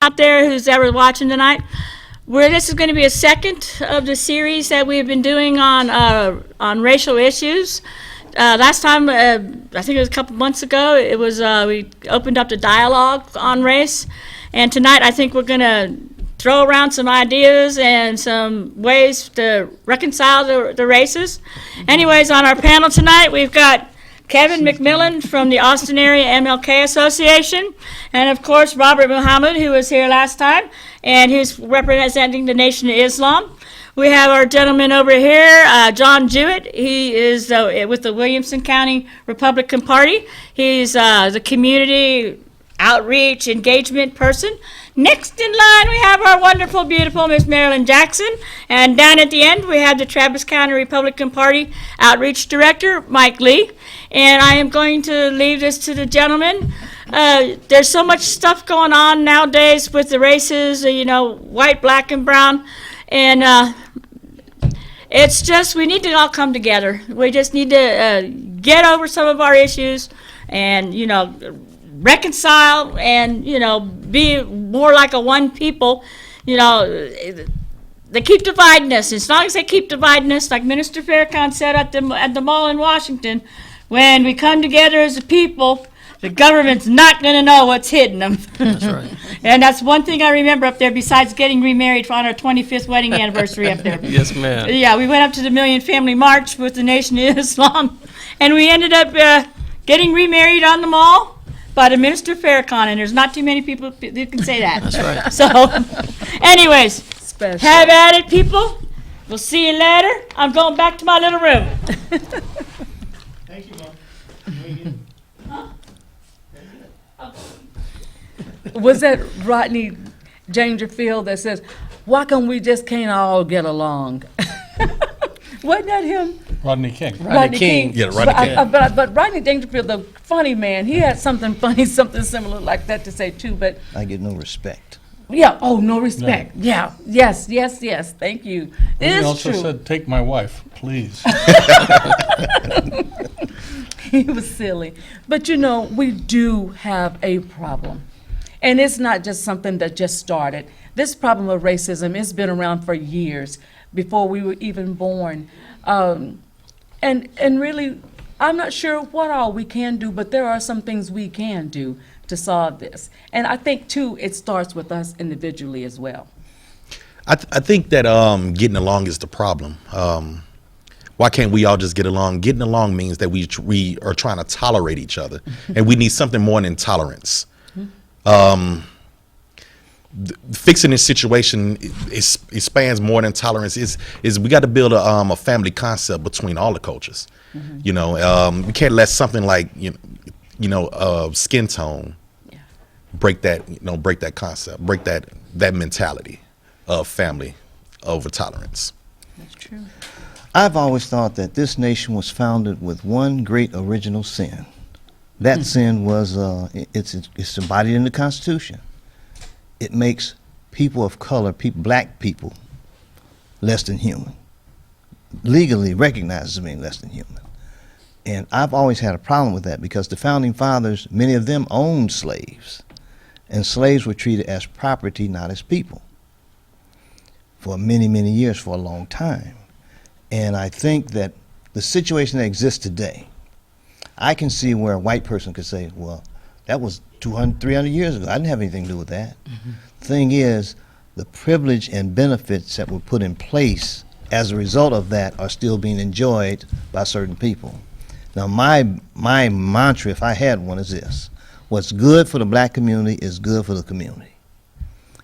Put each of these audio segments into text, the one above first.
out there who's ever watching tonight. This is going to be a second of the series that we've been doing on racial issues. Last time, I think it was a couple months ago, it was we opened up the dialogue on race, and tonight I think we're going to throw around some ideas and some ways to reconcile the races. Anyways, on our panel tonight, we've got Kevin McMillan from the Austin Area MLK Association, and of course Robert Muhammad, who was here last time, and he's representing the Nation of Islam. We have our gentleman over here, John Jewett. He is with the Williamson County Republican Party. He's the community outreach engagement person. Next in line, we have our wonderful, beautiful Miss Marilyn Jackson. And down at the end, we have the Travis County Republican Party Outreach Director, Mike Lee. And I am going to leave this to the gentleman. There's so much stuff going on nowadays with the races, white, black, and brown. And it's just, we need to all come together. We just need to get over some of our issues and, reconcile and, be more like a one people. They keep dividing us. As long as they keep dividing us, like Minister Farrakhan said at the mall in Washington, when we come together as a people, the government's not going to know what's hitting them. That's right. And that's one thing I remember up there, besides getting remarried on our 25th wedding anniversary up there. Yes, ma'am. Yeah, we went up to the Million Family March with the Nation of Islam, and we ended up getting remarried on the mall by the Minister Farrakhan, and there's not too many people who can say that. That's right. So, anyways, Special. have at it, people. We'll see you later. I'm going back to my little room. Thank you, Mom. Was that Rodney Dangerfield that says, why come we just can't all get along? Wasn't that him? Rodney King. Rodney King. Yeah, Rodney King. But Rodney Dangerfield, the funny man, he had something funny, something similar like that to say too, but I get no respect. yeah, oh, no respect. Yeah, yes, thank you. It He is also true. said, take my wife, please. He was silly. But we do have a problem. And it's not just something that just started. This problem of racism has been around for years, before we were even born. And really, I'm not sure what all we can do, but there are some things we can do to solve this. And I think, too, it starts with us individually as well. I think that getting along is the problem. Why can't we all just get along? Getting along means that we are trying to tolerate each other, and we need something more than tolerance. Fixing this situation it spans more than tolerance. Is we got to build a family concept between all the cultures. We can't let something like skin tone break that concept, break that mentality of family over tolerance. That's true. I've always thought that this nation was founded with one great original sin. That sin was, it's embodied in the Constitution. It makes people of color, black people, less than human. Legally recognized as being less than human. And I've always had a problem with that because the founding fathers, many of them owned slaves. And slaves were treated as property, not as people. For many, many years, for a long time. And I think that the situation that exists today, I can see where a white person could say, well, that was 200, 300 years ago. I didn't have anything to do with that. Mm-hmm. The thing is, the privilege and benefits that were put in place as a result of that are still being enjoyed by certain people. Now, my mantra, if I had one, is this. What's good for the black community is good for the community.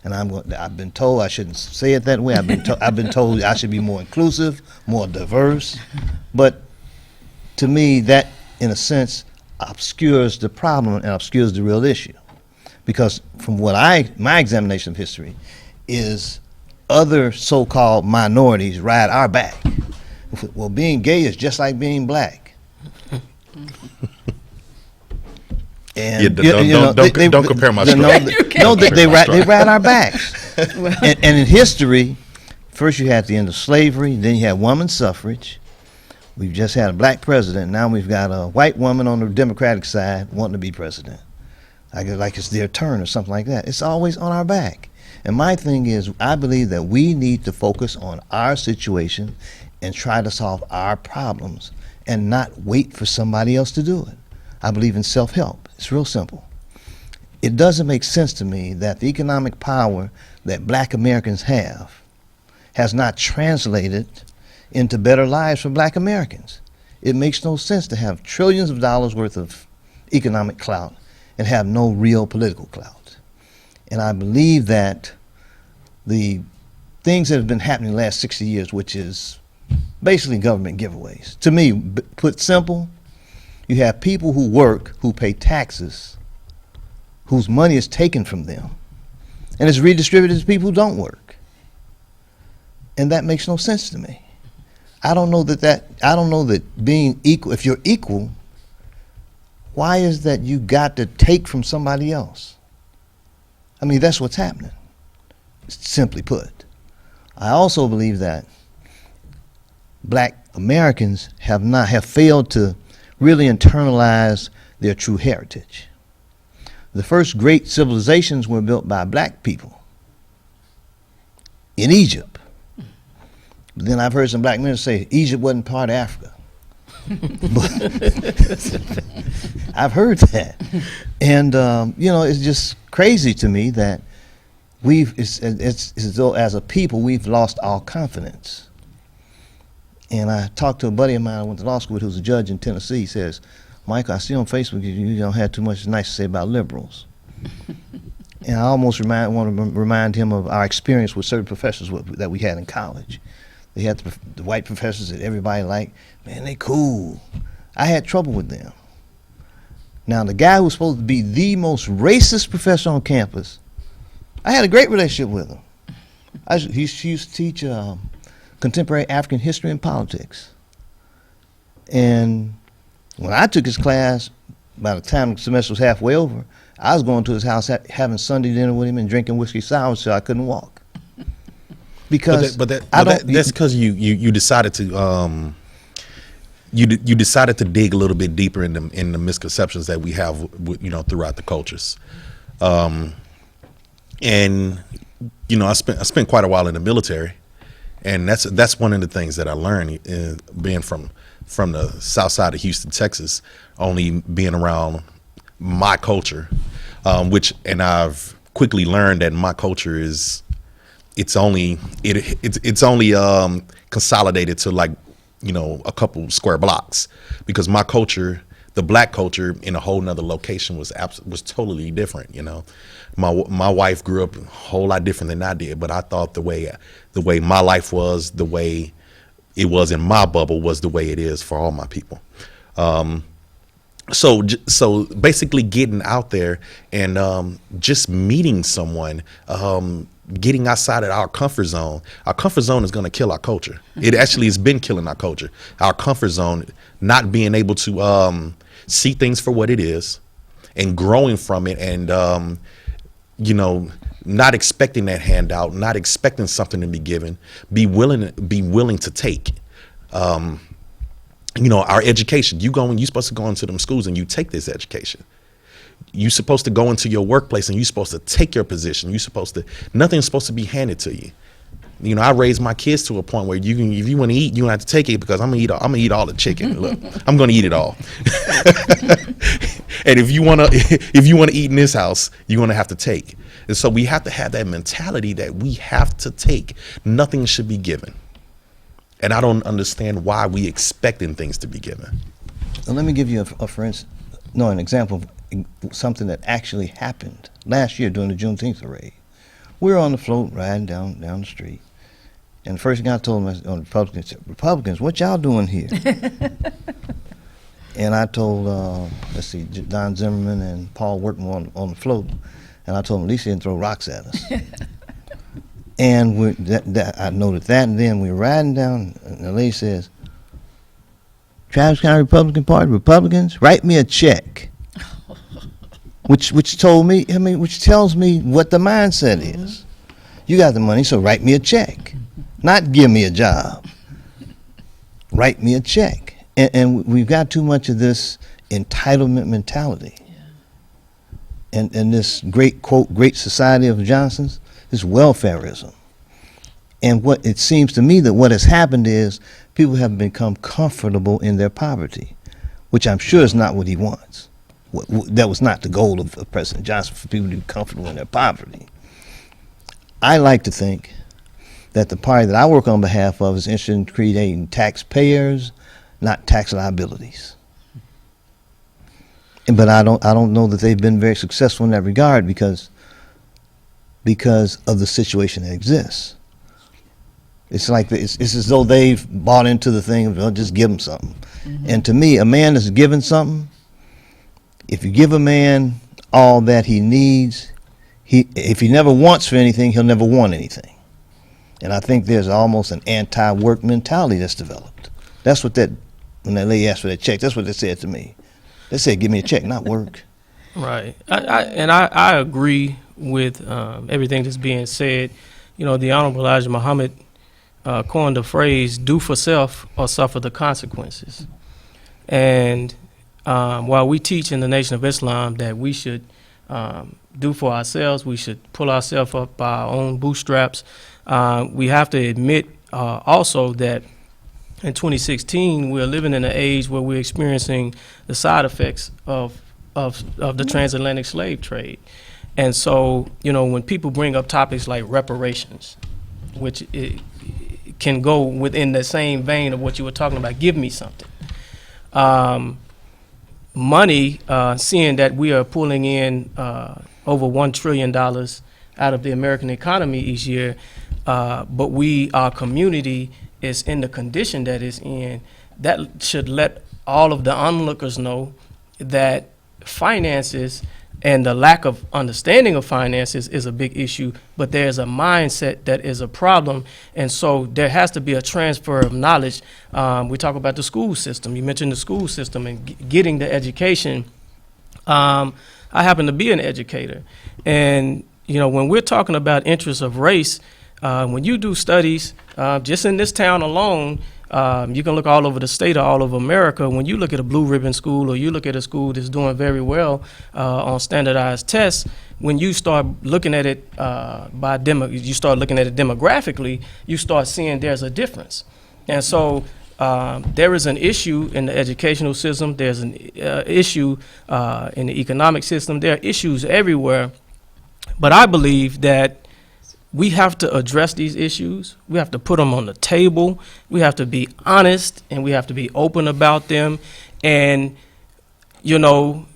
And I've been told I shouldn't say it that way. I've been told I should be more inclusive, more diverse. But to me, that, in a sense, obscures the problem and obscures the real issue. Because from what my examination of history is other so-called minorities ride our back. Well, being gay is just like being black. And don't compare my story. They ride our backs. And in history, first you had the end of slavery, then you had women's suffrage. We've just had a black president. Now we've got a white woman on the Democratic side wanting to be president. like it's their turn or something like that. It's always on our back. And my thing is, I believe that we need to focus on our situation and try to solve our problems and not wait for somebody else to do it. I believe in self-help. It's real simple. It doesn't make sense to me that the economic power that black Americans have has not translated into better lives for black Americans. It makes no sense to have trillions of dollars worth of economic clout and have no real political clout. And I believe that the things that have been happening the last 60 years, which is basically government giveaways. To me, put simple, you have people who work, who pay taxes, whose money is taken from them, and it's redistributed to people who don't work. And that makes no sense to me. I don't know that being equal, if you're equal, why is that you got to take from somebody else? I mean, that's what's happening, simply put. I also believe that black Americans have failed to really internalize their true heritage. The first great civilizations were built by black people in Egypt. But then I've heard some black men say Egypt wasn't part of Africa. I've heard that. And, it's just crazy to me that it's as though as a people we've lost all confidence. And I talked to a buddy of mine I went to law school with who's a judge in Tennessee. He says, Michael, I see on Facebook you don't have too much nice to say about liberals. And I almost want to remind him of our experience with certain professors that we had in college. They had the white professors that everybody liked. Man, they cool. I had trouble with them. Now, the guy who was supposed to be the most racist professor on campus, I had a great relationship with him. He used to teach contemporary African history and politics. And when I took his class, by the time the semester was halfway over, I was going to his house having Sunday dinner with him and drinking whiskey sour so I couldn't walk. Because that's because you decided to you decided to dig a little bit deeper in the misconceptions that we have throughout the cultures, and I spent quite a while in the military, and that's one of the things that I learned being from the south side of Houston, Texas, only being around my culture, and I've quickly learned that my culture is. It's only consolidated to a couple square blocks, because my culture, the black culture, in a whole nother location was totally different. My wife grew up a whole lot different than I did, but I thought the way my life was, the way it was in my bubble, was the way it is for all my people. So basically getting out there and just meeting someone, getting outside of our comfort zone. Our comfort zone is going to kill our culture. It actually has been killing our culture. Our comfort zone, not being able to see things for what it is and growing from it, and not expecting that handout, not expecting something to be given, be willing to take. Our education, you're supposed to go into them schools and you take this education. You're supposed to go into your workplace and you're supposed to take your position. Nothing's supposed to be handed to you. I raised my kids to a point where if you want to eat, you don't have to take it, because I'm gonna eat all the chicken. Look, I'm gonna eat it all. And if you wanna eat in this house, you're gonna have to take. And so we have to have that mentality that we have to take. Nothing should be given. And I don't understand why we expecting things to be given. Well, let me give you an example of something that actually happened last year during the Juneteenth parade. We were on the float riding down the street, and the first thing I told them on the Republicans, what y'all doing here? And I told, Don Zimmerman and Paul Workman on the float, and I told them at least they didn't throw rocks at us. And I noted that, and then we were riding down, and the lady says, Travis County Republican Party, Republicans, write me a check. Which tells me what the mindset is. You got the money, so write me a check. Not give me a job. Write me a check. And we've got too much of this entitlement mentality. and this great, quote, great society of Johnson's is welfareism. And what it seems to me that what has happened is people have become comfortable in their poverty, which I'm sure is not what he wants. That was not the goal of President Johnson, for people to be comfortable in their poverty. I like to think that the party that I work on behalf of is interested in creating taxpayers, not tax liabilities. But I don't know that they've been very successful in that regard because of the situation that exists. It's like it's as though they've bought into the thing of, well, just give them something. And to me, a man that's given something, if you give a man all that he needs, if he never wants for anything, he'll never want anything. And I think there's almost an anti-work mentality that's developed. That's what when that lady asked for that check, that's what they said to me. They said, give me a check, not work. Right. I agree with everything that's being said. You know, the Honorable Elijah Muhammad coined the phrase, do for self or suffer the consequences. And while we teach in the Nation of Islam that we should do for ourselves, we should pull ourselves up by our own bootstraps, we have to admit also that in 2016, we're living in an age where we're experiencing the side effects of the transatlantic slave trade. And so, you know, when people bring up topics like reparations, which it can go within the same vein of what you were talking about, give me something. Money, seeing that we are pulling in over $1 trillion out of the American economy each year, but our community is in the condition that it's in, that should let all of the onlookers know that finances and the lack of understanding of finances is a big issue, but there's a mindset that is a problem. And so there has to be a transfer of knowledge. We talk about the school system. You mentioned the school system and getting the education. I happen to be an educator. And, you know, when we're talking about interests of race, when you do studies, just in this town alone, you can look all over the state or all over America. When you look at a blue ribbon school or you look at a school that's doing very well on standardized tests, when you start looking at it you start looking at it demographically, you start seeing there's a difference. And so there is an issue in the educational system. There's an issue in the economic system. There are issues everywhere. But I believe that we have to address these issues. We have to put them on the table. We have to be honest and we have to be open about them. And, you know,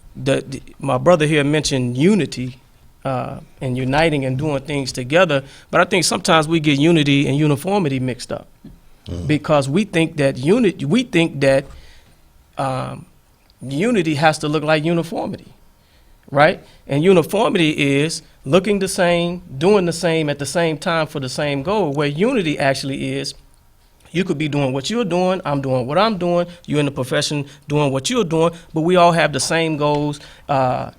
my brother here mentioned unity and uniting and doing things together. But I think sometimes we get unity and uniformity mixed up because we think that unity has to look like uniformity, right? And uniformity is looking the same, doing the same at the same time for the same goal, where unity actually is you could be doing what you're doing, I'm doing what I'm doing, you're in the profession doing what you're doing, but we all have the same goals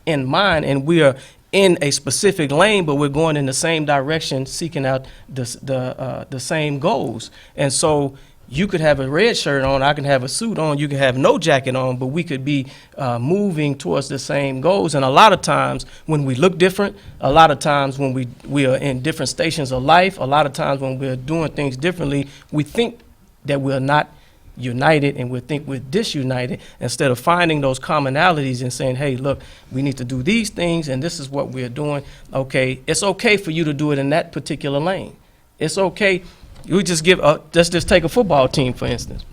in mind, and we are in a specific lane, but we're going in the same direction, seeking out the same goals. And so you could have a red shirt on, I can have a suit on, you can have no jacket on, but we could be moving towards the same goals. And a lot of times when we look different, a lot of times when we are in different stations of life, a lot of times when we're doing things differently, we think that we're not united and we think we're disunited, instead of finding those commonalities and saying, hey, look, we need to do these things and this is what we're doing. Okay, it's okay for you to do it in that particular lane. It's okay. You just let's just take a football team, for instance.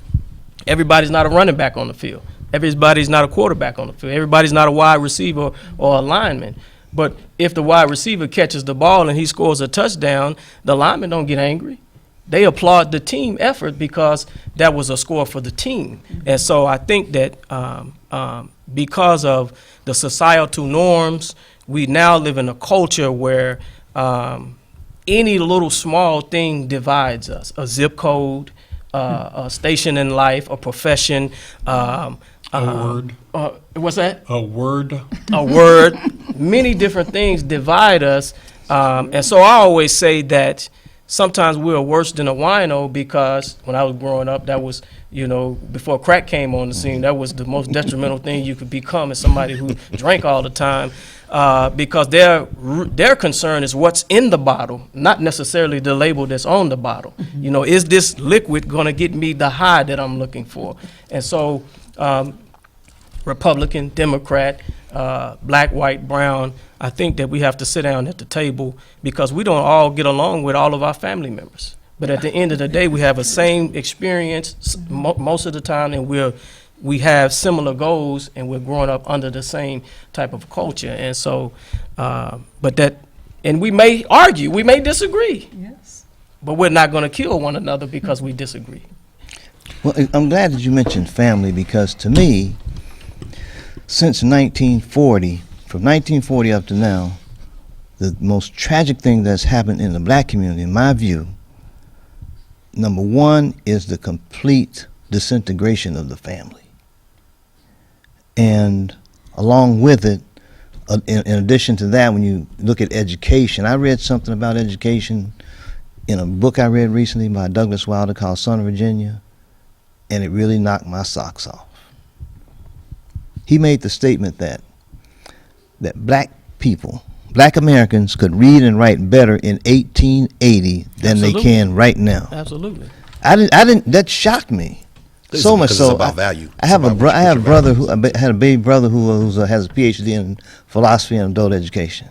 Everybody's not a running back on the field. Everybody's not a quarterback on the field. Everybody's not a wide receiver or a lineman. But if the wide receiver catches the ball and he scores a touchdown, the linemen don't get angry. They applaud the team effort because that was a score for the team. And so I think that because of the societal norms, we now live in a culture where any little small thing divides us. A zip code, a station in life, a profession. A word. What's that? A word. A word. Many different things divide us. And so I always say that sometimes we're worse than a wino because when I was growing up, that was, before crack came on the scene, that was the most detrimental thing you could become as somebody who drank all the time. Because their concern is what's in the bottle, not necessarily the label that's on the bottle. Is this liquid going to get me the high that I'm looking for? And so, Republican, Democrat, black, white, brown, I think that we have to sit down at the table because we don't all get along with all of our family members. But at the end of the day, we have the same experience most of the time, and we have similar goals, and we're growing up under the same type of culture. And so, and we may argue, we may disagree, Yes. but we're not going to kill one another because we disagree. Well, I'm glad that you mentioned family because to me, since 1940, from 1940 up to now, the most tragic thing that's happened in the black community, in my view, number one is the complete disintegration of the family. And along with it, in addition to that, when you look at education, I read something about education in a book I read recently by Douglas Wilder called Son of Virginia, and it really knocked my socks off. He made the statement that black people, black Americans could read and write better in 1880 than Absolutely. they can right now. Absolutely. I didn't. That shocked me. It's So much because so. it's about value. I have It's about what you I have a put your brother value. who had a baby brother who has a PhD in philosophy and adult education.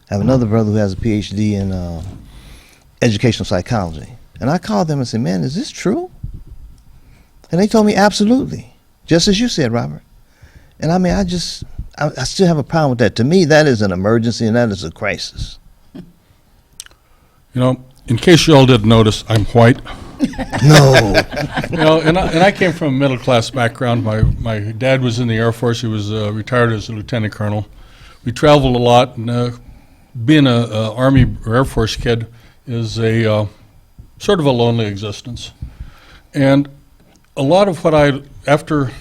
I have another brother who has a PhD in educational psychology. And I called them and said, "Man, is this true?" And they told me absolutely, just as you said, Robert. And I mean, I still have a problem with that. To me, that is an emergency and that is a crisis. In case you all didn't notice, I'm white. No. And I came from a middle-class background. My dad was in the Air Force. He was retired as a lieutenant colonel. We traveled a lot, and being a Army or Air Force kid is a sort of a lonely existence. And a lot of after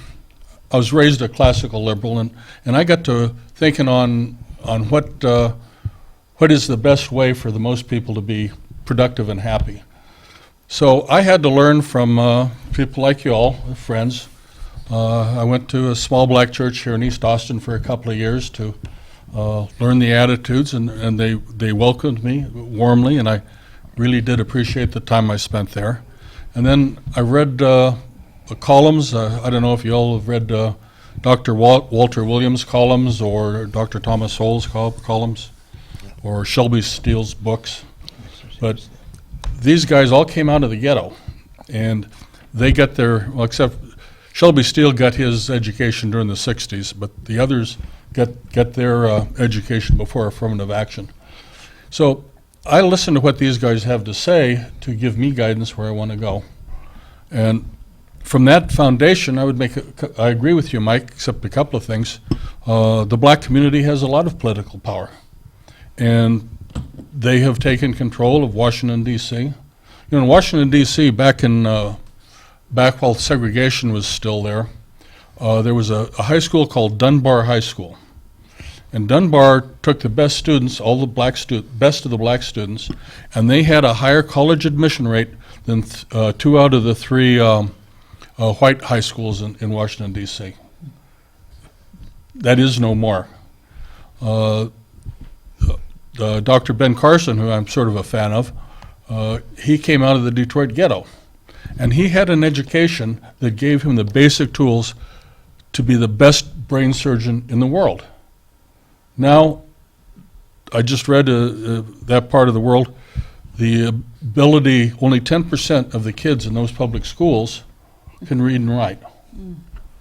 I was raised a classical liberal, and I got to thinking on what is the best way for the most people to be productive and happy. So I had to learn from people like you all, friends. I went to a small black church here in East Austin for a couple of years to learn the attitudes, and they welcomed me warmly, and I really did appreciate the time I spent there. And then I read columns. I don't know if you all have read Dr. Walter Williams' columns or Dr. Thomas Sowell's columns or Shelby Steele's books. But these guys all came out of the ghetto, and they got except Shelby Steele got his education during the 60s, but the others got their education before affirmative action. So I listen to what these guys have to say to give me guidance where I want to go. And from that foundation, I agree with you, Mike, except a couple of things. The black community has a lot of political power, and they have taken control of Washington, D.C. In Washington, D.C., back while segregation was still there was a high school called Dunbar High School. And Dunbar took the best students, all the best of the black students, and they had a higher college admission rate than 2 out of the 3 white high schools in Washington, D.C. That is no more. Dr. Ben Carson, who I'm sort of a fan of, he came out of the Detroit ghetto. And he had an education that gave him the basic tools to be the best brain surgeon in the world. Now, I just read that part of the world, the ability, only 10% of the kids in those public schools can read and write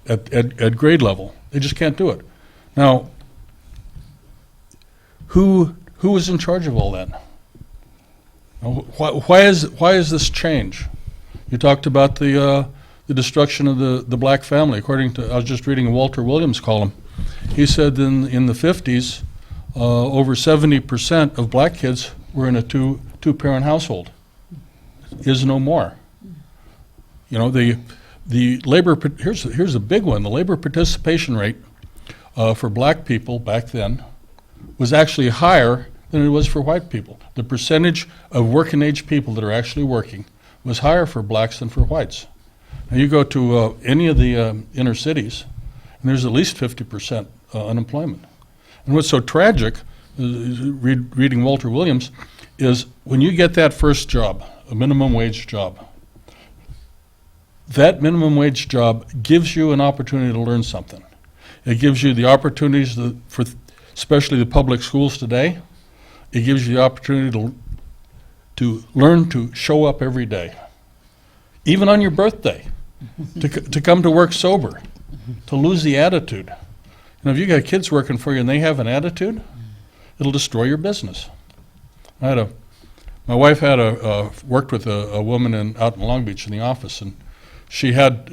at grade level. They just can't do it. Now, who is in charge of all that? Why is this change? You talked about the destruction of the black family. According to, I was just reading a Walter Williams column. He said in the 50s, over 70% of black kids were in a two-parent household. Is no more. You know, the labor, here's a big one. The labor participation rate for black people back then was actually higher than than it was for white people. The percentage of working age people that are actually working was higher for blacks than for whites. Now you go to any of the inner cities, and there's at least 50% unemployment. And what's so tragic, reading Walter Williams, is when you get that first job, a minimum wage job, that minimum wage job gives you an opportunity to learn something. It gives you the opportunities for especially the public schools today. It gives you the opportunity to learn to show up every day, even on your birthday, to come to work sober, to lose the attitude. And if you got kids working for you and they have an attitude, it'll destroy your business. My wife had worked with a woman out in Long Beach in the office, and she got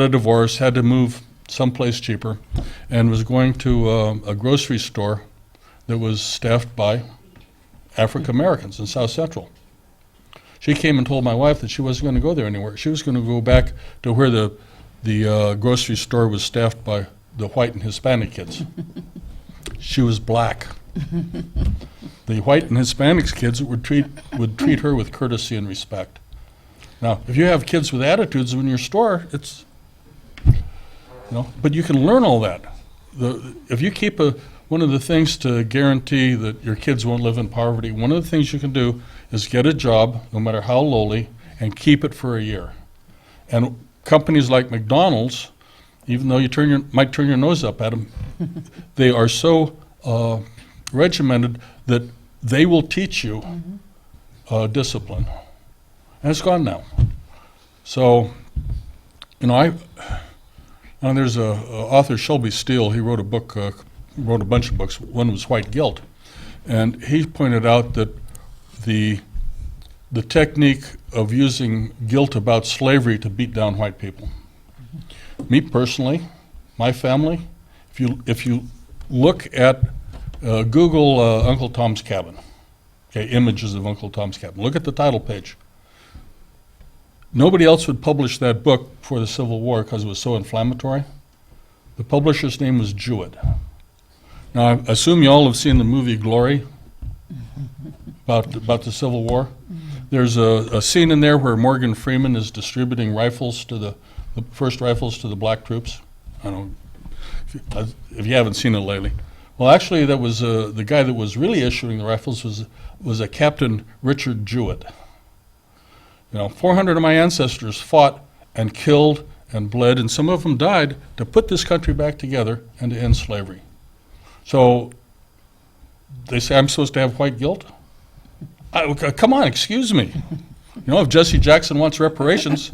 a divorce, had to move someplace cheaper, and was going to a grocery store that was staffed by African Americans in South Central. She came and told my wife that she wasn't going to go there anywhere. She was going to go back to where the grocery store was staffed by the white and Hispanic kids. She was black. The white and Hispanics kids would treat her with courtesy and respect. Now, if you have kids with attitudes in your store, but you can learn all that. If you keep one of the things to guarantee that your kids won't live in poverty, one of the things you can do is get a job, no matter how lowly, and keep it for a year. And companies like McDonald's, even though you might turn your nose up at them, they are so regimented that they will teach you discipline. And it's gone now. So, there's a author, Shelby Steele. He wrote a book, wrote a bunch of books. One was White Guilt, and he pointed out that the technique of using guilt about slavery to beat down white people. Me personally, my family, if you look at Google Uncle Tom's Cabin, okay, images of Uncle Tom's Cabin. Look at the title page. Nobody else would publish that book before the Civil War because it was so inflammatory. The publisher's name was Jewett. Now, I assume you all have seen the movie Glory about the Civil War. There's a scene in there where Morgan Freeman is distributing rifles to the first rifles to the black troops. I don't know if you haven't seen it lately. Well, actually, that was the guy that was really issuing the rifles was a Captain Richard Jewett. 400 of my ancestors fought and killed and bled, and some of them died to put this country back together and to end slavery. So they say I'm supposed to have white guilt? Come on, excuse me. If Jesse Jackson wants reparations,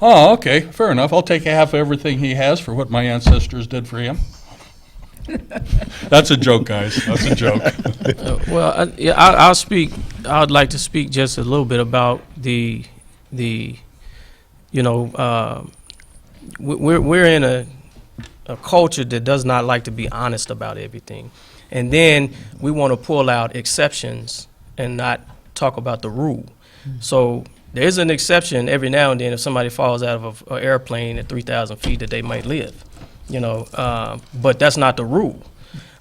oh, okay, fair enough. I'll take half of everything he has for what my ancestors did for him. That's a joke, guys. That's a joke. I'll speak. I would like to speak just a little bit about we're in a culture that does not like to be honest about everything, and then we want to pull out exceptions and not talk about the rule. So there is an exception every now and then if somebody falls out of an airplane at 3,000 feet that they might live. But that's not the rule.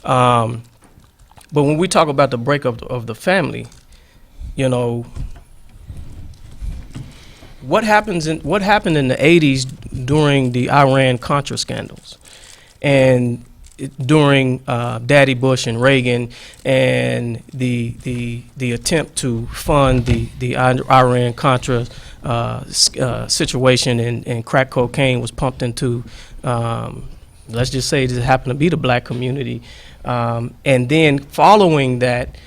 But when we talk about the breakup of the family, what happened in the 80s during the Iran-Contra scandals, and during Daddy Bush and Reagan, and the attempt to fund the Iran-Contra situation, and crack cocaine was pumped into, let's just say it happened to be the black community. And then following that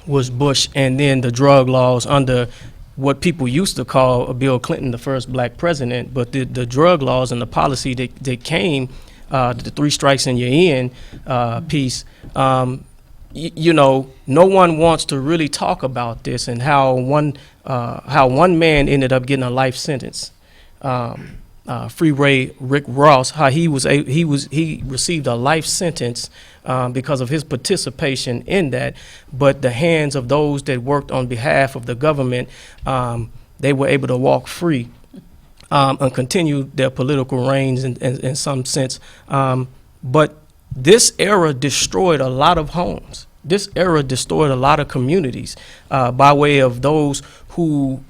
was Bush, and then the drug laws under what people used to call Bill Clinton, the first black president. But the drug laws and the policy that came, the 3 strikes and you're in piece, no one wants to really talk about this, and how one man ended up getting a life sentence. Freeway Rick Ross, how he received a life sentence because of his participation in that, but the hands of those that worked on behalf of the government, they were able to walk free and continue their political reigns in some sense. But this era destroyed a lot of homes. this era destroyed a lot of communities by way of those who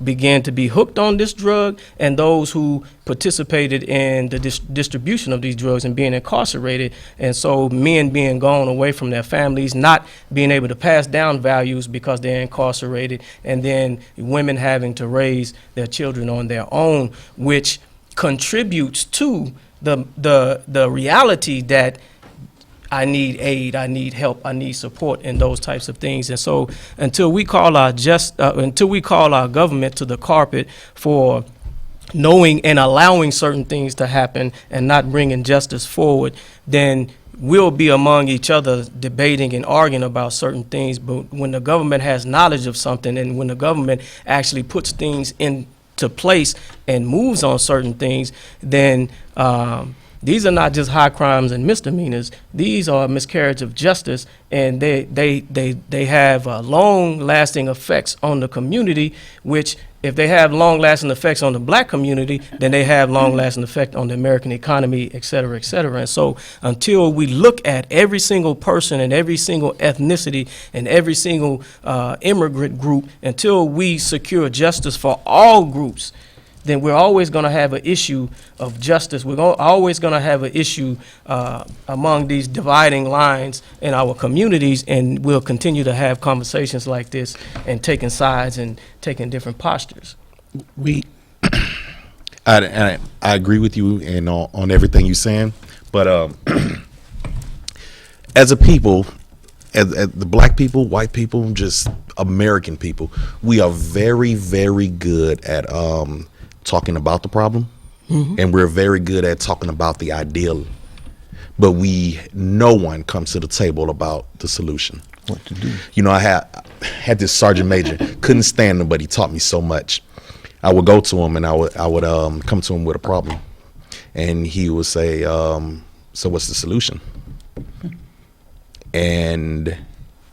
began to be hooked on this drug and those who participated in the distribution of these drugs and being incarcerated. And so men being gone away from their families, not being able to pass down values because they're incarcerated, and then women having to raise their children on their own, which contributes to the reality that I need aid, I need help, I need support, and those types of things. And so until we call our government to the carpet for knowing and allowing certain things to happen and not bringing justice forward, then we'll be among each other debating and arguing about certain things. But when the government has knowledge of something, and when the government actually puts things into place and moves on certain things, then these are not just high crimes and misdemeanors. These are miscarriage of justice, and they have long-lasting effects on the community, which if they have long-lasting effects on the black community, then they have long-lasting effect on the American economy, et cetera, et cetera. And so until we look at every single person and every single ethnicity and every single immigrant group, until we secure justice for all groups, then we're always going to have an issue of justice. We're always going to have an issue among these dividing lines in our communities, and we'll continue to have conversations like this and taking sides and taking different postures. I agree with you and on everything you're saying, but as a people, as the black people, white people, just American people, we are very, very good at talking about the problem, and we're very good at talking about the ideal, but no one comes to the table about the solution. What to do? You know, I had this sergeant major, couldn't stand him, but he taught me so much. I would go to him and I would come to him with a problem, and he would say, so what's the solution? And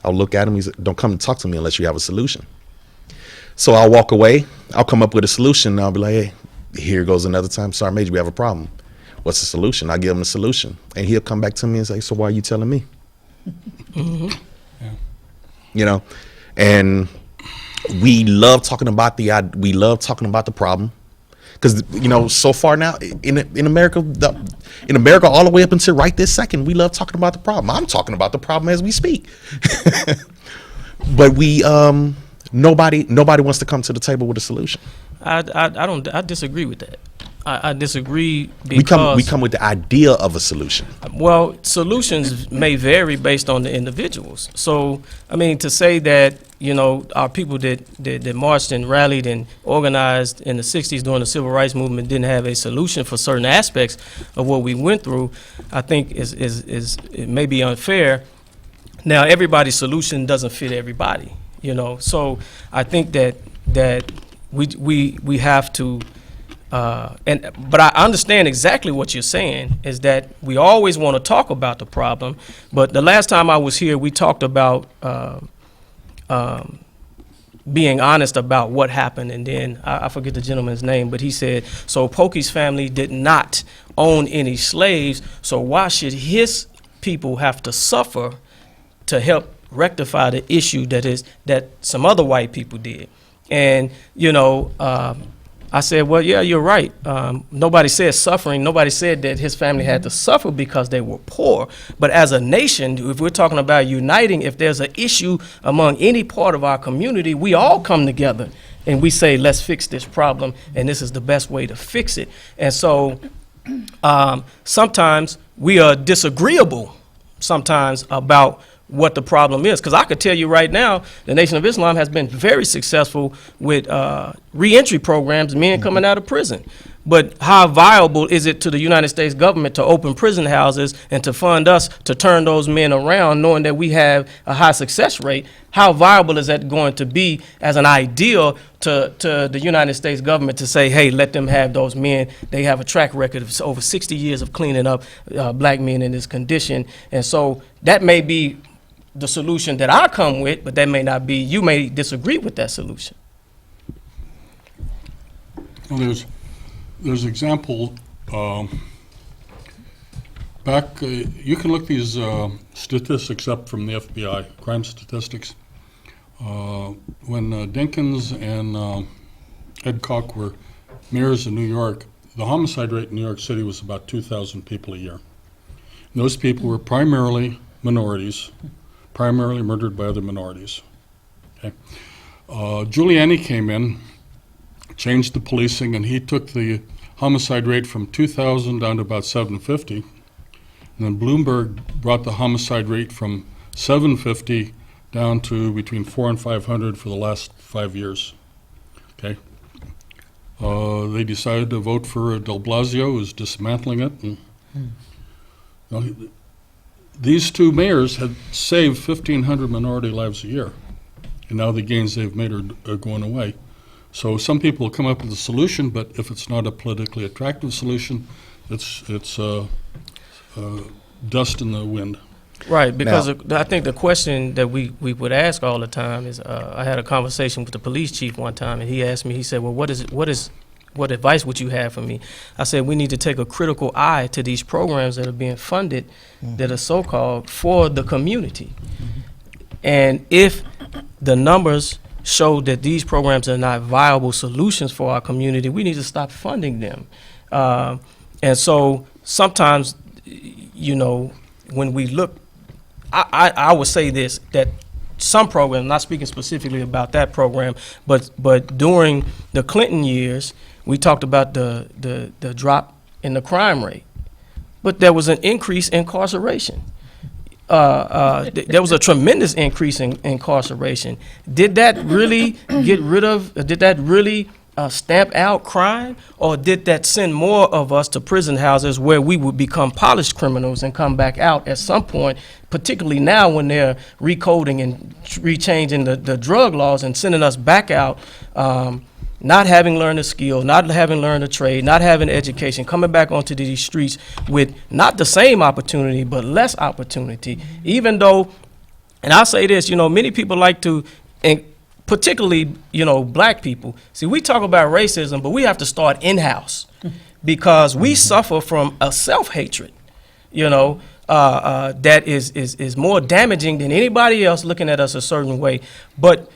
I'll look at him, he said, don't come and talk to me unless you have a solution. So I'll walk away, I'll come up with a solution, and I'll be like, hey, here goes another time, Sergeant Major, we have a problem. What's the solution? I give him the solution, and he'll come back to me and say, so why are you telling me? Yeah. You know, and we love talking about the problem, because, you know, so far now in America, all the way up until right this second, we love talking about the problem. I'm talking about the problem as we speak, but nobody wants to come to the table with a solution. I disagree with that. I disagree because we come with the idea of a solution. Well, solutions may vary based on the individuals. So, I mean, to say that, you know, our people that marched and rallied and organized in the 60s during the Civil Rights Movement didn't have a solution for certain aspects of what we went through, I think is it may be unfair. Now, everybody's solution doesn't fit everybody, you know. So I think that we have to. But I understand exactly what you're saying, is that we always want to talk about the problem. But the last time I was here, we talked about being honest about what happened. And then I forget the gentleman's name, but he said, so Pokey's family did not own any slaves, so why should his people have to suffer to help rectify the issue that some other white people did? And, you know, I said, well, yeah, you're right. Nobody said suffering. Nobody said that his family had to suffer because they were poor. But as a nation, if we're talking about uniting, if there's an issue among any part of our community, we all come together and we say, let's fix this problem, and this is the best way to fix it. And so sometimes we are disagreeable sometimes about what the problem is. Because I could tell you right now, the Nation of Islam has been very successful with reentry programs, men coming out of prison. But how viable is it to the United States government to open prison houses and to fund us to turn those men around, knowing that we have a high success rate? How viable is that going to be as an ideal to the United States government to say, hey, let them have those men? They have a track record of over 60 years of cleaning up black men in this condition. And so that may be the solution that I come with, but that may not be. You may disagree with that solution. Well, there's example Back, you can look these statistics up from the FBI, crime statistics. When Dinkins and Ed Koch were mayors of New York, the homicide rate in New York City was about 2,000 people a year. And those people were primarily minorities, primarily murdered by other minorities. Okay. Giuliani came in, changed the policing, and he took the homicide rate from 2,000 down to about 750. And then Bloomberg brought the homicide rate from 750 down to between 400 and 500 for the last 5 years. Okay. They decided to vote for de Blasio, who's dismantling it. And, these two mayors had saved 1,500 minority lives a year, and now the gains they've made are going away. So some people will come up with a solution, but if it's not a politically attractive solution, it's dust in the wind. Right, because Now- I think the question that we would ask all the time is, I had a conversation with the police chief one time, and he asked me, he said, well, what advice would you have for me? I said, we need to take a critical eye to these programs that are being funded that are so-called for the community. And if the numbers show that these programs are not viable solutions for our community, we need to stop funding them. And so sometimes, when we look, I would say this, that some programs, not speaking specifically about that program, but during the Clinton years, we talked about the drop in the crime rate, but there was an increase in incarceration. There was a tremendous increase in incarceration. Did that really did that really stamp out crime, or did that send more of us to prison houses where we would become polished criminals and come back out at some point, particularly now when they're recoding and rechanging the drug laws and sending us back out, not having learned a skill, not having learned a trade, not having education, coming back onto these streets with not the same opportunity, but less opportunity, even though, and I'll say this, many people like to, and particularly, black people. See, we talk about racism, but we have to start in-house because we suffer from a self-hatred, that is more damaging than anybody else looking at us a certain way. But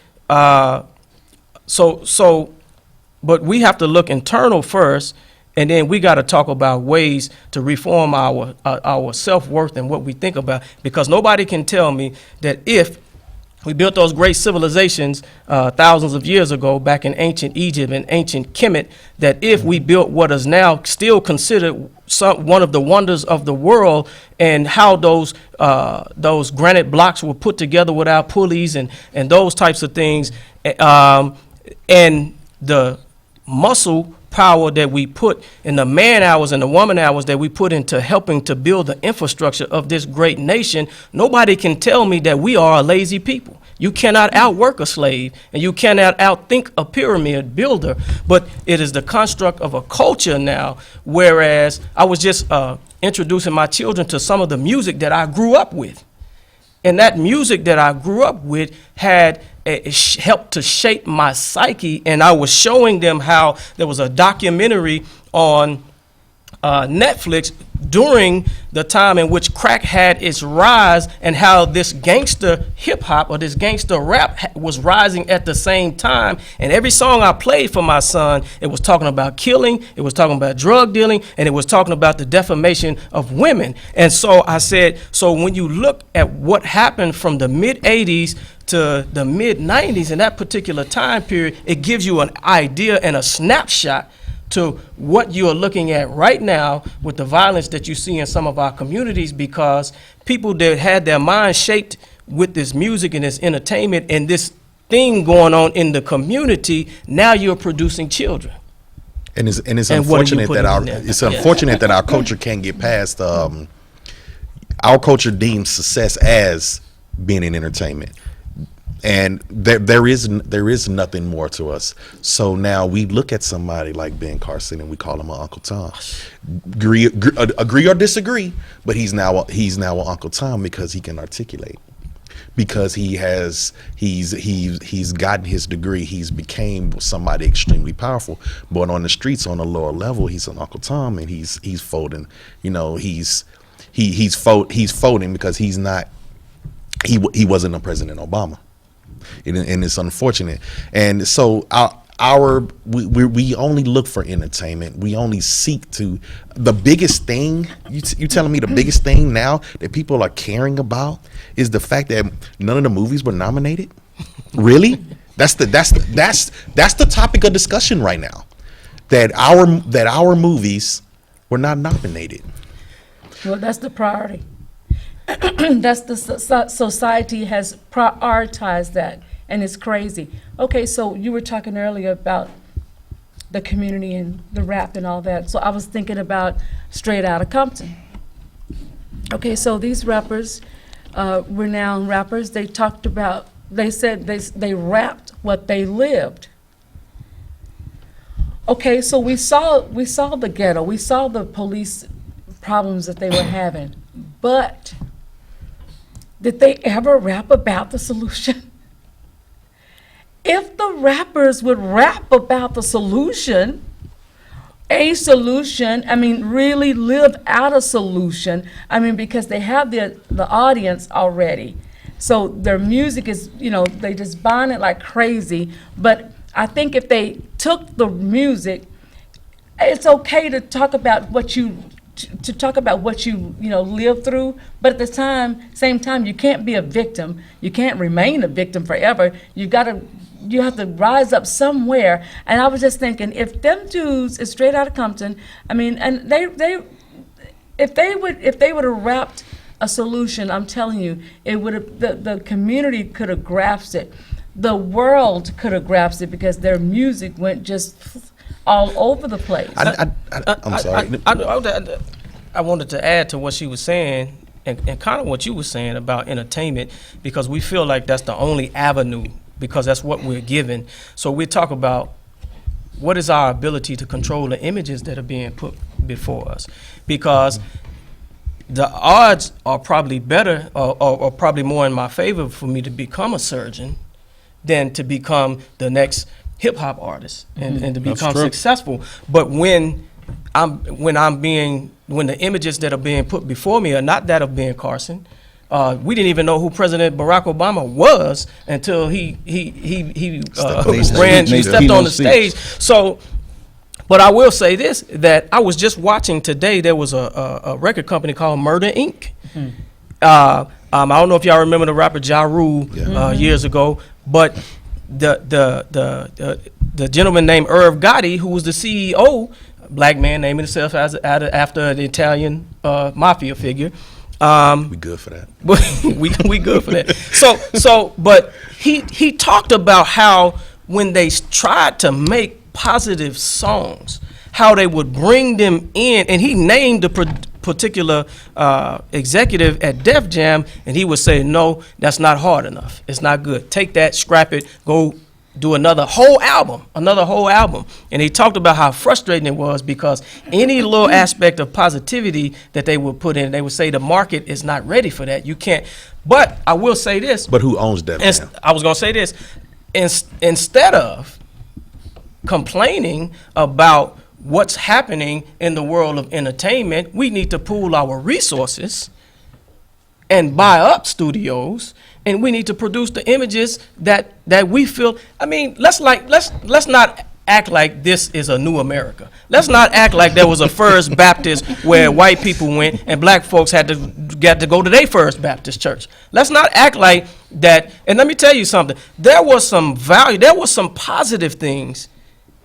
but we have to look internal first, and then we got to talk about ways to reform our self-worth and what we think about, because nobody can tell me that if we built those great civilizations thousands of years ago back in ancient Egypt and ancient Kemet, that if we built what is now still considered one of the wonders of the world, and how those granite blocks were put together without pulleys and those types of things, and the muscle power that we put in the man hours and the woman hours that we put into helping to build the infrastructure of this great nation, nobody can tell me that we are a lazy people. You cannot outwork a slave, and you cannot outthink a pyramid builder, but it is the construct of a culture now, whereas I was just introducing my children to some of the music that I grew up with. And that music that I grew up with had helped to shape my psyche, and I was showing them how there was a documentary on Netflix during the time in which crack had its rise, and how this gangster hip hop or this gangster rap was rising at the same time. And every song I played for my son, it was talking about killing, it was talking about drug dealing, and it was talking about the defamation of women. And so I said, so when you look at what happened from the mid-'80s to the mid-'90s in that particular time period, it gives you an idea and a snapshot to what you are looking at right now with the violence that you see in some of our communities, because people that had their minds shaped with this music and this entertainment and this thing going on in the community, now you're producing children. And it's And what are you unfortunate putting that in there? it's unfortunate that our culture can't get past our culture deems success as being in entertainment. And there is nothing more to us. So now we look at somebody like Ben Carson and we call him an Uncle Tom. Agree or disagree, but he's now an Uncle Tom because he can articulate, because he's gotten his degree. He's became somebody extremely powerful. But on the streets, on a lower level, he's an Uncle Tom, and he's folding. he's folding because he wasn't a President Obama, and it's unfortunate. And so we only look for entertainment. We only seek to the biggest thing. You telling me the biggest thing now that people are caring about is the fact that none of the movies were nominated? Really? That's the topic of discussion right now. That our movies were not nominated. Well, that's the priority. That's the society has prioritized that, and it's crazy. Okay, so you were talking earlier about the community and the rap and all that. So I was thinking about Straight Outta Compton. Okay, so these rappers, renowned rappers, they said they rapped what they lived. Okay, so we saw the ghetto, we saw the police problems that they were having, but did they ever rap about the solution? If the rappers would rap about the solution, really live out a solution, because they have the audience already. So their music is, they just buying it like crazy. But I think if they took the music, it's okay to talk about what you live through, but at the same time, you can't be a victim. You can't remain a victim forever. You have to rise up somewhere. And I was just thinking, if them dudes is Straight Outta Compton, and if they would have rapped a solution, I'm telling you, it would have the community could have grasped it. The world could have grasped it because their music went just all over the place. I'm sorry. I wanted to add to what she was saying and kind of what you were saying about entertainment, because we feel like that's the only avenue, because that's what we're given. So we talk about what is our ability to control the images that are being put before us, because the odds are probably better or probably more in my favor for me to become a surgeon than to become the next hip hop artist and to become successful. But when the images that are being put before me are not that of Ben Carson. We didn't even know who President Barack Obama was until he stepped on the stage. So, but I will say this, that I was just watching today, there was a record company called Murder Inc. I don't know if y'all remember the rapper Ja Rule years ago, but the gentleman named Irv Gotti, who was the CEO, black man naming himself after an Italian mafia figure. We good for that. we good for that. But he talked about how when they tried to make positive songs, how they would bring them in, and he named the particular executive at Def Jam, and he would say, no, that's not hard enough. It's not good. Take that, scrap it, go do another whole album. And he talked about how frustrating it was, because any little aspect of positivity that they would put in, they would say the market is not ready for that. You can't. But I will say this. But who owns Def Jam? I was going to say this. Instead of complaining about what's happening in the world of entertainment, we need to pool our resources and buy up studios, and we need to produce the images that we feel. Let's not act like this is a new America. Let's not act like there was a First Baptist where white people went and black folks had to go to their First Baptist church. Let's not act like that. And let me tell you something. There was some value. There was some positive things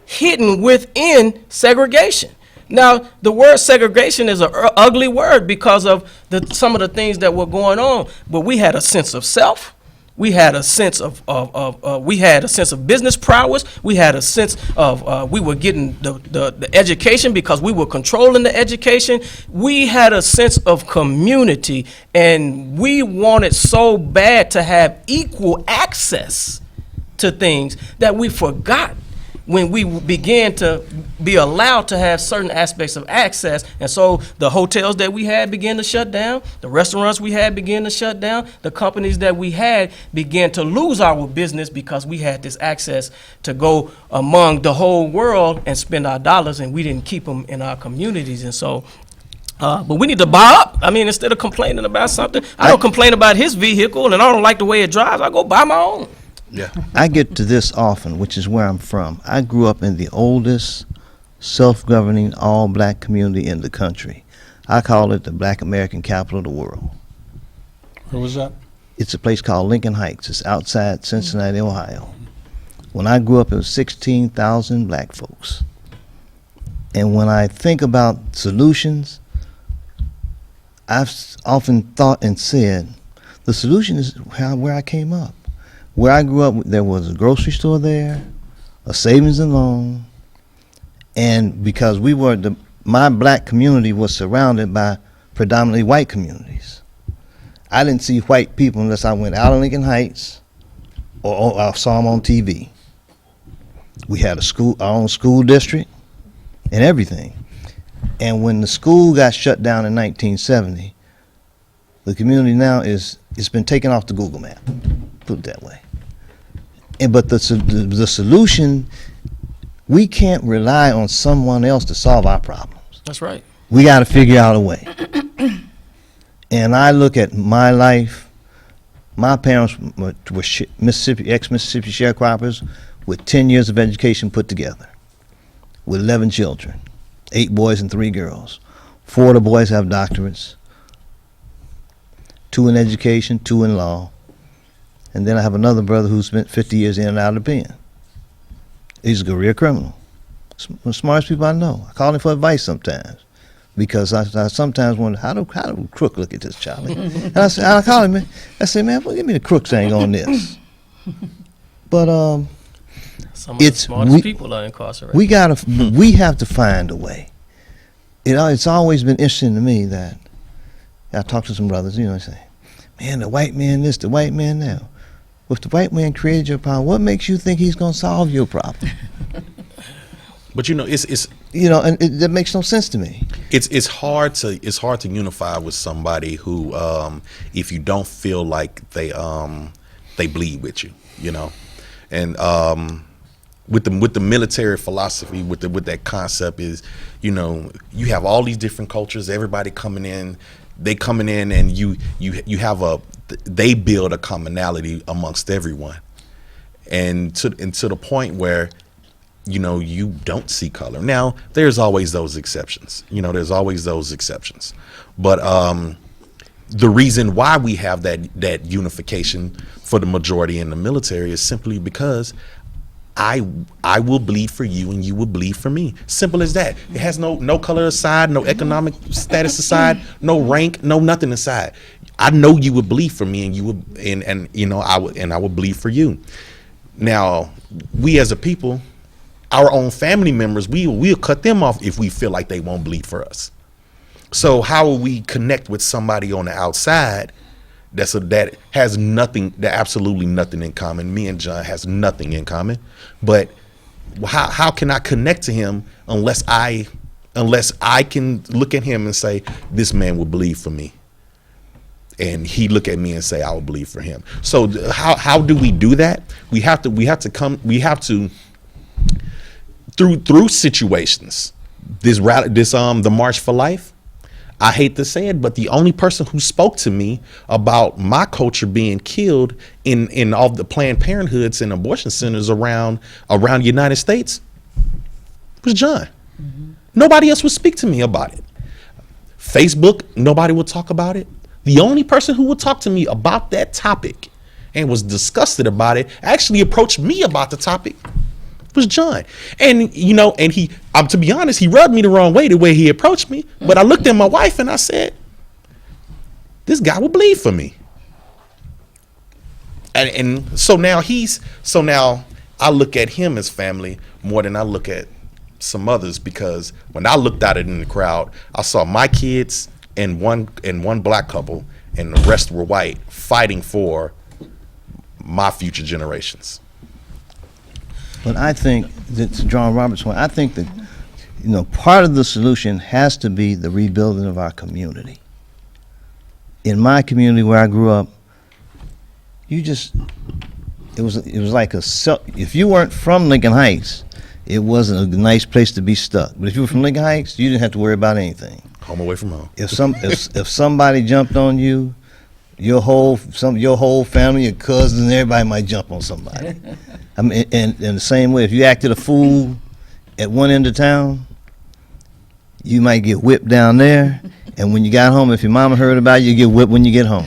hidden within segregation. Now, the word segregation is an ugly word because of some of the things that were going on. But we had a sense of self. We had a sense of business prowess. We had a sense of we were getting the education because we were controlling the education. We had a sense of community, and we wanted so bad to have equal access to things that we forgot when we began to be allowed to have certain aspects of access. And so the hotels that we had began to shut down, the restaurants we had began to shut down, the companies that we had began to lose our business because we had this access to go among the whole world and spend our dollars, and we didn't keep them in our communities. And so But we need to buy up. I mean, instead of complaining about something, I don't complain about his vehicle and I don't like the way it drives. I go buy my own. Yeah. I get to this often, which is where I'm from. I grew up in the oldest self-governing all-black community in the country. I call it the Black American capital of the world. Where was that? It's a place called Lincoln Heights. It's outside Cincinnati, Ohio. When I grew up, it was 16,000 black folks. And when I think about solutions, I've often thought and said, the solution is where I came up. Where I grew up, there was a grocery store there, a savings and loan, and because my black community was surrounded by predominantly white communities. I didn't see white people unless I went out in Lincoln Heights or I saw them on TV. We had our own school district and everything. And when the school got shut down in 1970, the community now it's been taken off the Google map, put it that way. But the solution, we can't rely on someone else to solve our problems. That's right. We got to figure out a way. And I look at my life. My parents were ex-Mississippi sharecroppers with 10 years of education put together, with 11 children, 8 boys and 3 girls. 4 of the boys have doctorates, 2 in education, 2 in law. And then I have another brother who spent 50 years in and out of the pen. He's a career criminal. One of the smartest people I know. I call him for advice sometimes, because I sometimes wonder, how do crook look at this, Charlie? And I call him, man. I say, man, well, give me the crook thing on this. But Some of the smartest people are incarcerated. we have to find a way. It's always been interesting to me that I talk to some brothers, I say, man, the white man this, the white man that. If the white man created your problem, what makes you think he's going to solve your problem? But it's and that makes no sense to me. it's hard to unify with somebody who if you don't feel like they bleed with you, and with the military philosophy, with that concept is, you have all these different cultures, everybody coming in, and you have they build a commonality amongst everyone, and to the point where you don't see color. Now there's always those exceptions, but the reason why we have that unification for the majority in the military is simply because I will bleed for you and you will bleed for me. Simple as that. It has no color aside, no economic status aside, no rank, no nothing aside. I know you would bleed for me and you would, I would bleed for you. Now, we as a people, our own family members, we'll cut them off if we feel like they won't bleed for us. So how will we connect with somebody on the outside that has nothing, that absolutely nothing in common? Me and John has nothing in common, but how can I connect to him unless I can look at him and say, this man will bleed for me, and he look at me and say, I will bleed for him. So how do we do that? We have to through situations. The March for Life, I hate to say it, but the only person who spoke to me about my culture being killed in all the Planned Parenthoods and abortion centers around the United States was John. Mm-hmm. Nobody else would speak to me about it. Facebook, nobody would talk about it. The only person who would talk to me about that topic and was disgusted about it, actually approached me about the topic, was John. And and he, to be honest, he rubbed me the wrong way the way he approached me. But I looked at my wife and I said, this guy will bleed for me. And so now I look at him as family more than I look at some others, because when I looked out in the crowd, I saw my kids and one black couple, and the rest were white, fighting for my future generations. But I think that, to John Roberts' point, I think that part of the solution has to be the rebuilding of our community. In my community where I grew up, it was like if you weren't from Lincoln Heights, it wasn't a nice place to be stuck. But if you were from Lincoln Heights, you didn't have to worry about anything. Home away from home. If somebody jumped on you, your whole family, your cousins, everybody might jump on somebody. I mean, and the same way, if you acted a fool at one end of town, you might get whipped down there, and when you got home, if your mama heard about it, you get whipped when you get home.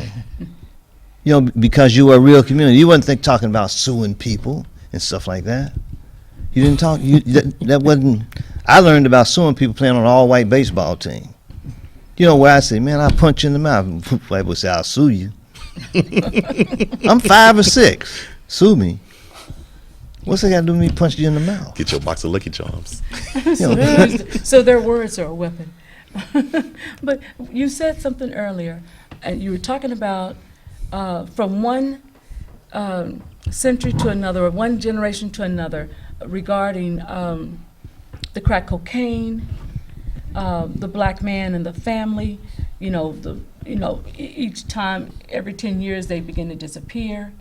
You know, because you were a real community. You wasn't talking about suing people and stuff like that. You didn't talk. That wasn't. I learned about suing people playing on an all-white baseball team. You know, where I say, man, I'll punch you in the mouth. White boy say, I'll sue you. I'm 5 or 6. Sue me. What's that got to do with me punching you in the mouth? Get your box of Lucky Charms. You know, So their words are a weapon. But you said something earlier, and you were talking about from one century to another, or one generation to another, regarding the crack cocaine, the black man and the family. Each time, every 10 years, they begin to disappear.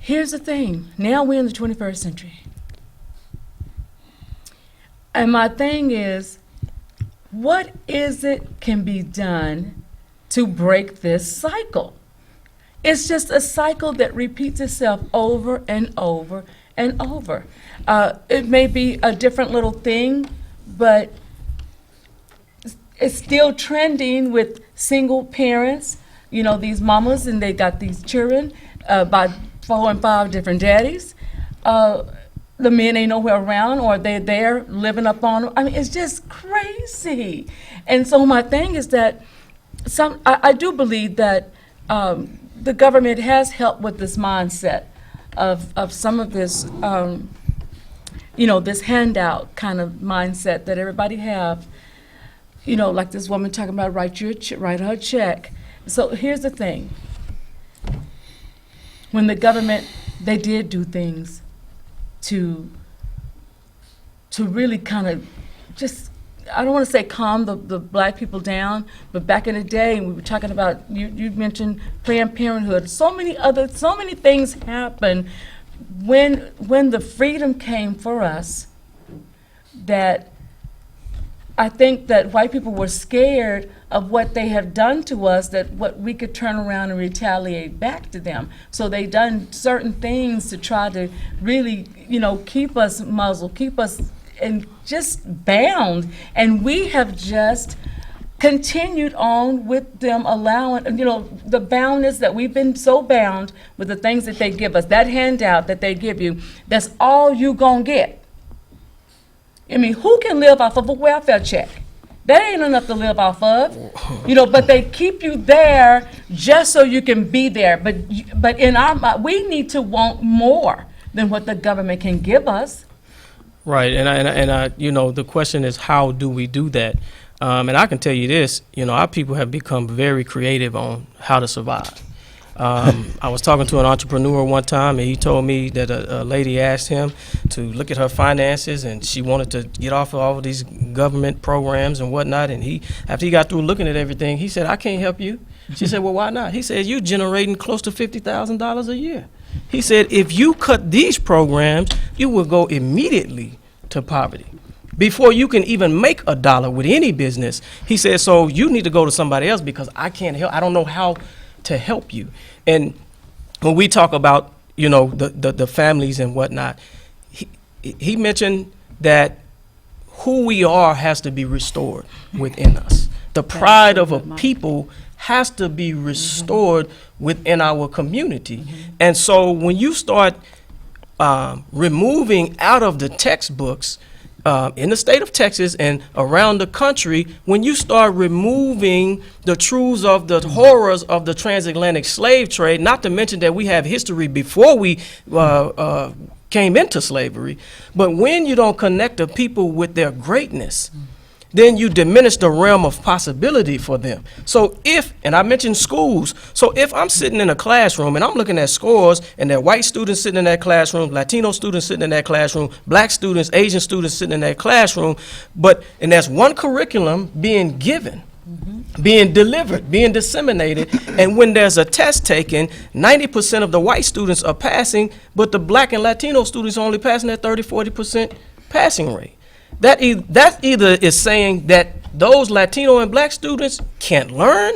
Here's the thing. Now we're in the 21st century. And my thing is, what is it can be done to break this cycle? It's just a cycle that repeats itself over and over and over. It may be a different little thing, but it's still trending with single parents. You know, these mamas, and they got these children by 4 and 5 different daddies. The men ain't nowhere around, or they're there living up on them. I mean, it's just crazy. And so my thing is that I do believe that the government has helped with this mindset of some of this, this handout kind of mindset that everybody have. Like this woman talking about write her a check. So here's the thing. When the government, they did do things to really kind of just, I don't want to say calm the black people down, but back in the day, we were talking about, you mentioned Planned Parenthood, so many things happened when the freedom came for us, that I think that white people were scared of what they have done to us, that what we could turn around and retaliate back to them. So they done certain things to try to really, keep us muzzled, keep us and just bound. And we have just continued on with them allowing, the boundness that we've been so bound with the things that they give us, that handout that they give you, that's all you gonna get. I mean, who can live off of a welfare check? That ain't enough to live off of, but they keep you there just so you can be there. But in our mind, we need to want more than what the government can give us. Right, and I, the question is, how do we do that? And I can tell you this, our people have become very creative on how to survive. I was talking to an entrepreneur one time, and he told me that a lady asked him to look at her finances, and she wanted to get off of all of these government programs and whatnot. And after he got through looking at everything, he said, "I can't help you." She said, "Well, why not?" He said, "You're generating close to $50,000 a year." He said, "If you cut these programs, you will go immediately to poverty before you can even make a dollar with any business." He said, "So you need to go to somebody else because I can't help. I don't know how to help you." And when we talk about, the families and whatnot, he mentioned that who we are has to be restored within us. The pride of a people has to be restored within our community. And so when you start removing out of the textbooks in the state of Texas and around the country, when you start removing the truths of the horrors of the transatlantic slave trade, not to mention that we have history before we came into slavery, but when you don't connect the people with their greatness, then you diminish the realm of possibility for them. So and I mentioned schools, so if I'm sitting in a classroom and I'm looking at scores and there are white students sitting in that classroom, Latino students sitting in that classroom, black students, Asian students sitting in that classroom, and there's one curriculum being given, being delivered, being disseminated, and when there's a test taken, 90% of the white students are passing, but the black and Latino students are only passing at 30-40% passing rate. That either is saying that those Latino and black students can't learn,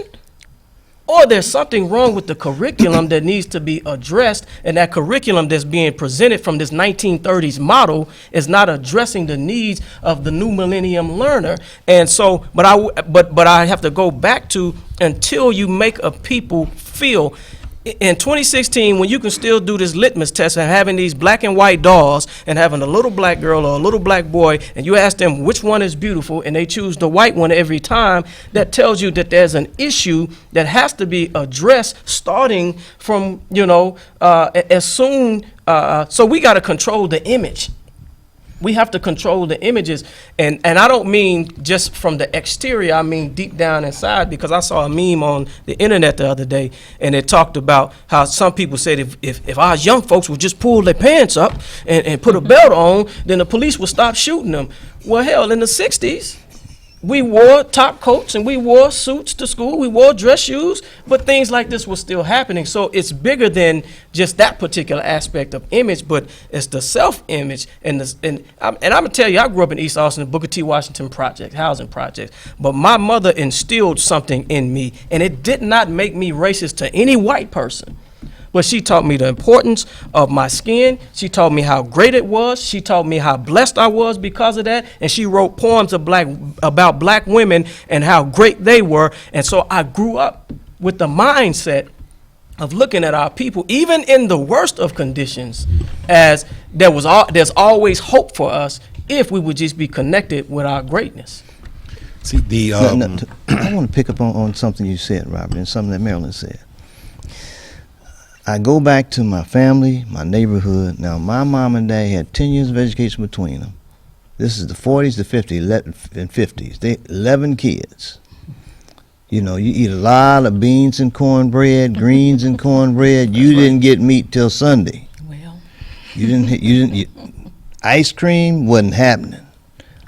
or there's something wrong with the curriculum that needs to be addressed, and that curriculum that's being presented from this 1930s model is not addressing the needs of the new millennium learner. And so, but I have to go back to, until you make a people feel. In 2016, when you can still do this litmus test and having these black and white dolls and having a little black girl or a little black boy, and you ask them which one is beautiful and they choose the white one every time, that tells you that there's an issue that has to be addressed starting from, as soon, so we got to control the image. We have to control the images, and I don't mean just from the exterior, I mean deep down inside, because I saw a meme on the internet the other day, and it talked about how some people said if our young folks would just pull their pants up and put a belt on, then the police would stop shooting them. Well, hell, in the 60s, we wore top coats and we wore suits to school, we wore dress shoes, but things like this were still happening. So it's bigger than just that particular aspect of image, but it's the self-image. And I'm gonna tell you, I grew up in East Austin, the Booker T. Washington project, housing project, but my mother instilled something in me, and it did not make me racist to any white person. But she taught me the importance of my skin. She taught me how great it was. She taught me how blessed I was because of that. And she wrote poems about black women and how great they were. And so I grew up with the mindset of looking at our people, even in the worst of conditions, as there's always hope for us if we would just be connected with our greatness. See, I want to pick up on something you said, Robert, and something that Marilyn said. I go back to my family, my neighborhood. Now, my mom and dad had 10 years of education between them. This is the 40s, the 50s, and 50s. They 11 kids. You eat a lot of beans and cornbread, greens and cornbread. You didn't get meat till Sunday. Well, You didn't. Ice cream wasn't happening.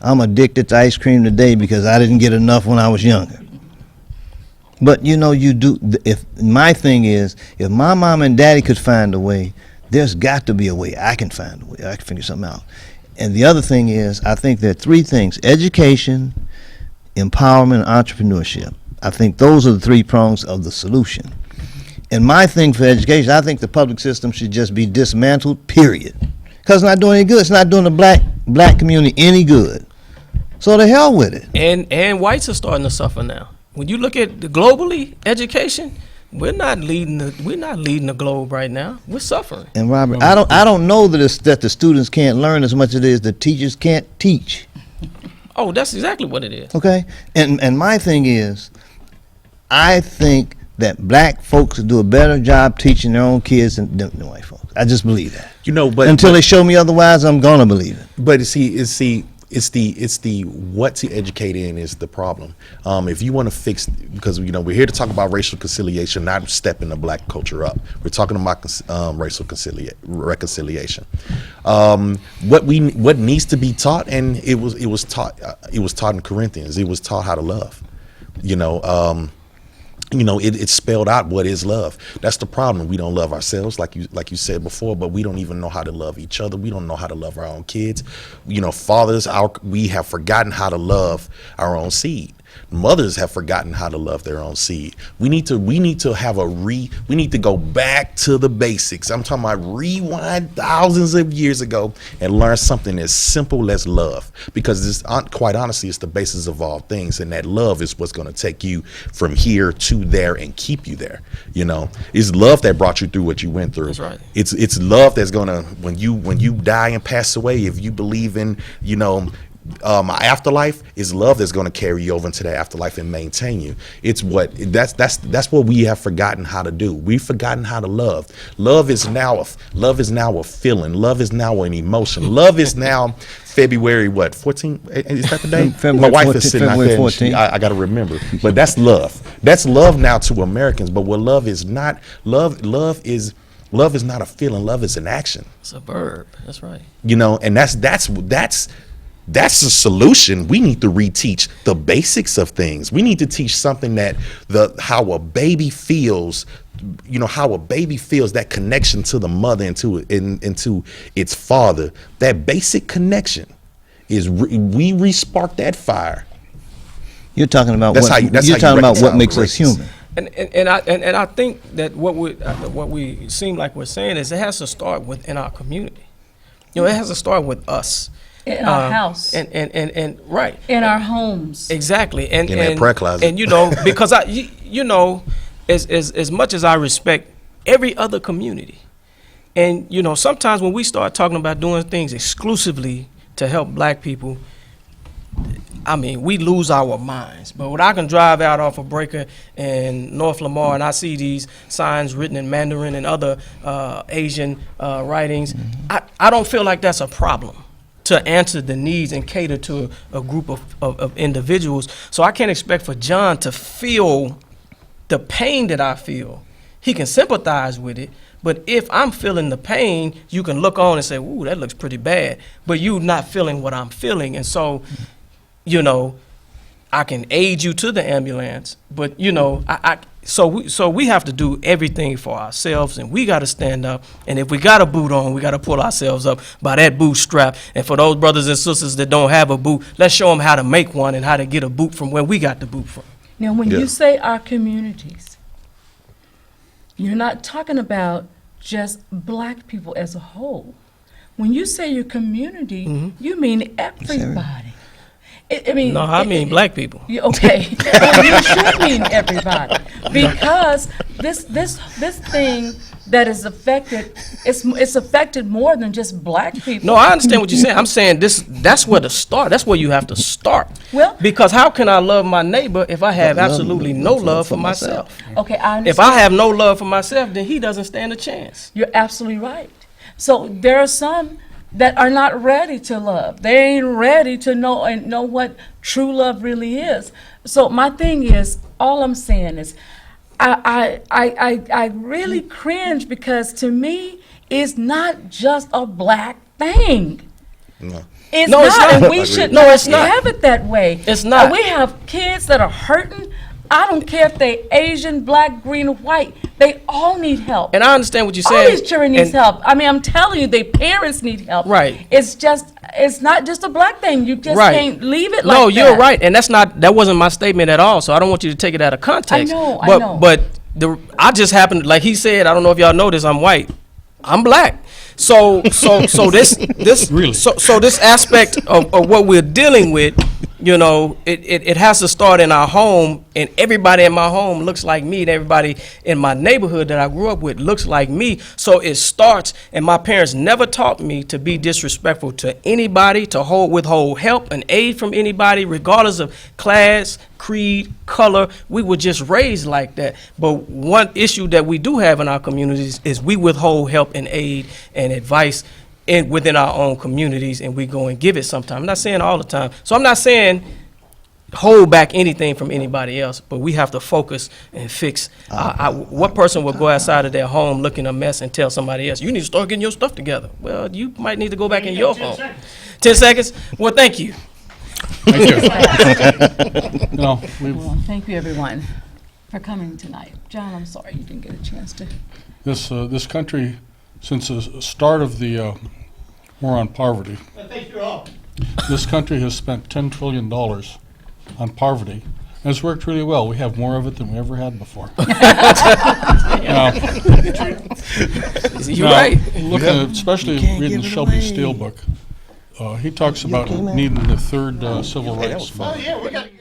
I'm addicted to ice cream today because I didn't get enough when I was younger. But you do. If my thing is, if my mom and daddy could find a way, there's got to be a way. I can find a way. I can figure something out. And the other thing is, I think there are three things: education, empowerment, and entrepreneurship. I think those are the three prongs of the solution. And my thing for education, I think the public system should just be dismantled. Period. Because it's not doing any good. It's not doing the black community any good. So the hell with it. And whites are starting to suffer now. When you look at the globally education, we're not leading the globe right now. We're suffering. And Robert, I don't know that the students can't learn as much as it is the teachers can't teach. Oh, that's exactly what it is. Okay? And my thing is, I think that black folks do a better job teaching their own kids than white folks. I just believe that. But until they show me otherwise, I'm gonna believe it. But it's the what to educate in is the problem. If you want to fix, because we're here to talk about racial conciliation, not stepping the black culture up. We're talking about racial reconciliation. What needs to be taught, and it was taught in Corinthians. It was taught how to love. It's spelled out what is love. That's the problem. We don't love ourselves, like you said before, but we don't even know how to love each other. We don't know how to love our own kids. Fathers, we have forgotten how to love our own seed. Mothers have forgotten how to love their own seed. We need to go back to the basics. I'm talking about rewind thousands of years ago and learn something as simple as love, because quite honestly, it's the basis of all things, and that love is what's going to take you from here to there and keep you there. It's love that brought you through what you went through. That's right. It's love that's gonna, when you die and pass away, if you believe in afterlife, is love that's going to carry you over into the afterlife and maintain you. That's what we have forgotten how to do. We've forgotten how to love. Love is now a feeling. Love is now an emotion. Love is now February 14? Is that the day? My wife is sitting out there. 14. I got to remember. But that's love. That's love now to Americans. But what love is not, love is not a feeling. Love is an action. It's a verb. That's right. And that's the solution. We need to reteach the basics of things. We need to teach something that how a baby feels, that connection to the mother and to its father. That basic connection is we re-spark that fire. You're talking about That's what, how you- that's you're how you talking about what reconcile makes the us races. human. And I think that what we seem like we're saying is it has to start within our community. You know, it has to start with us. In our house, And right. in our homes. Exactly. And In that prayer closet. And because as much as I respect every other community, and sometimes when we start talking about doing things exclusively to help black people, I mean, we lose our minds. But when I can drive out off of Breaker in North Lamar and I see these signs written in Mandarin and other Asian writings, I don't feel like that's a problem to answer the needs and cater to a group of individuals. So I can't expect for John to feel the pain that I feel. He can sympathize with it, but if I'm feeling the pain, you can look on and say, ooh, that looks pretty bad, but you're not feeling what I'm feeling. And so, I can aid you to the ambulance, but so we have to do everything for ourselves, and we got to stand up. And if we got a boot on, we got to pull ourselves up by that bootstrap. And for those brothers and sisters that don't have a boot, let's show them how to make one and how to get a boot from where we got the boot from. Now, when Yeah. you say our communities, you're not talking about just black people as a whole. When you say your community, you mean everybody. I mean, No, I mean black people. Okay, well, you should mean everybody, because this thing that is affected, it's affected more than just black people. No, I understand what you're saying. I'm saying that's where to start. That's where you have to start. Well- because how can I love my neighbor if I have Love- absolutely love- no love love for for myself? Okay, I understand. If I have no love for myself, then he doesn't stand a chance. You're absolutely right. So there are some that are not ready to love. They ain't ready to know what true love really is. So my thing is, all I'm saying is, I really cringe, because to me, it's not just a black thing. No. It's No, not, it's not. and we Agreed. should No, not it's not. have it that way. It's not. We have kids that are hurting. I don't care if they Asian, black, green, or white. They all need help. And I understand what you're All saying. these children needs and- help. I mean, I'm telling you, their parents need help. Right. It's not just a black thing. You just Right. can't leave it like No, that. you're right, and that wasn't my statement at all. So I don't want you to take it out of context. I know, I But know. but I just happened, like he said. I don't know if y'all know this. I'm white. I'm black. So this Really? so this aspect of what we're dealing with, it has to start in our home, and everybody in my home looks like me, and everybody in my neighborhood that I grew up with looks like me. So it starts, and my parents never taught me to be disrespectful to anybody, to withhold help and aid from anybody, regardless of class, creed, color. We were just raised like that. But one issue that we do have in our communities is we withhold help and aid and advice within our own communities, and we go and give it sometimes. I'm not saying all the time. So I'm not saying hold back anything from anybody else, but we have to focus and fix. What person will go outside of their home looking a mess and tell somebody else, you need to start getting your stuff together? Well, you might need to go back in your home. 10 seconds? Well, thank you. Thank you. Well, thank you, everyone, for coming tonight. John, I'm sorry you didn't get a chance to. This country, since the start of the war on poverty, this country has spent $10 trillion on poverty, and it's worked really well. We have more of it than we ever had before. You're right. Looking at, especially can't reading the give it Shelby away. Steele book, he talks about came out. needing the third civil Hey, that rights was fun. amendment.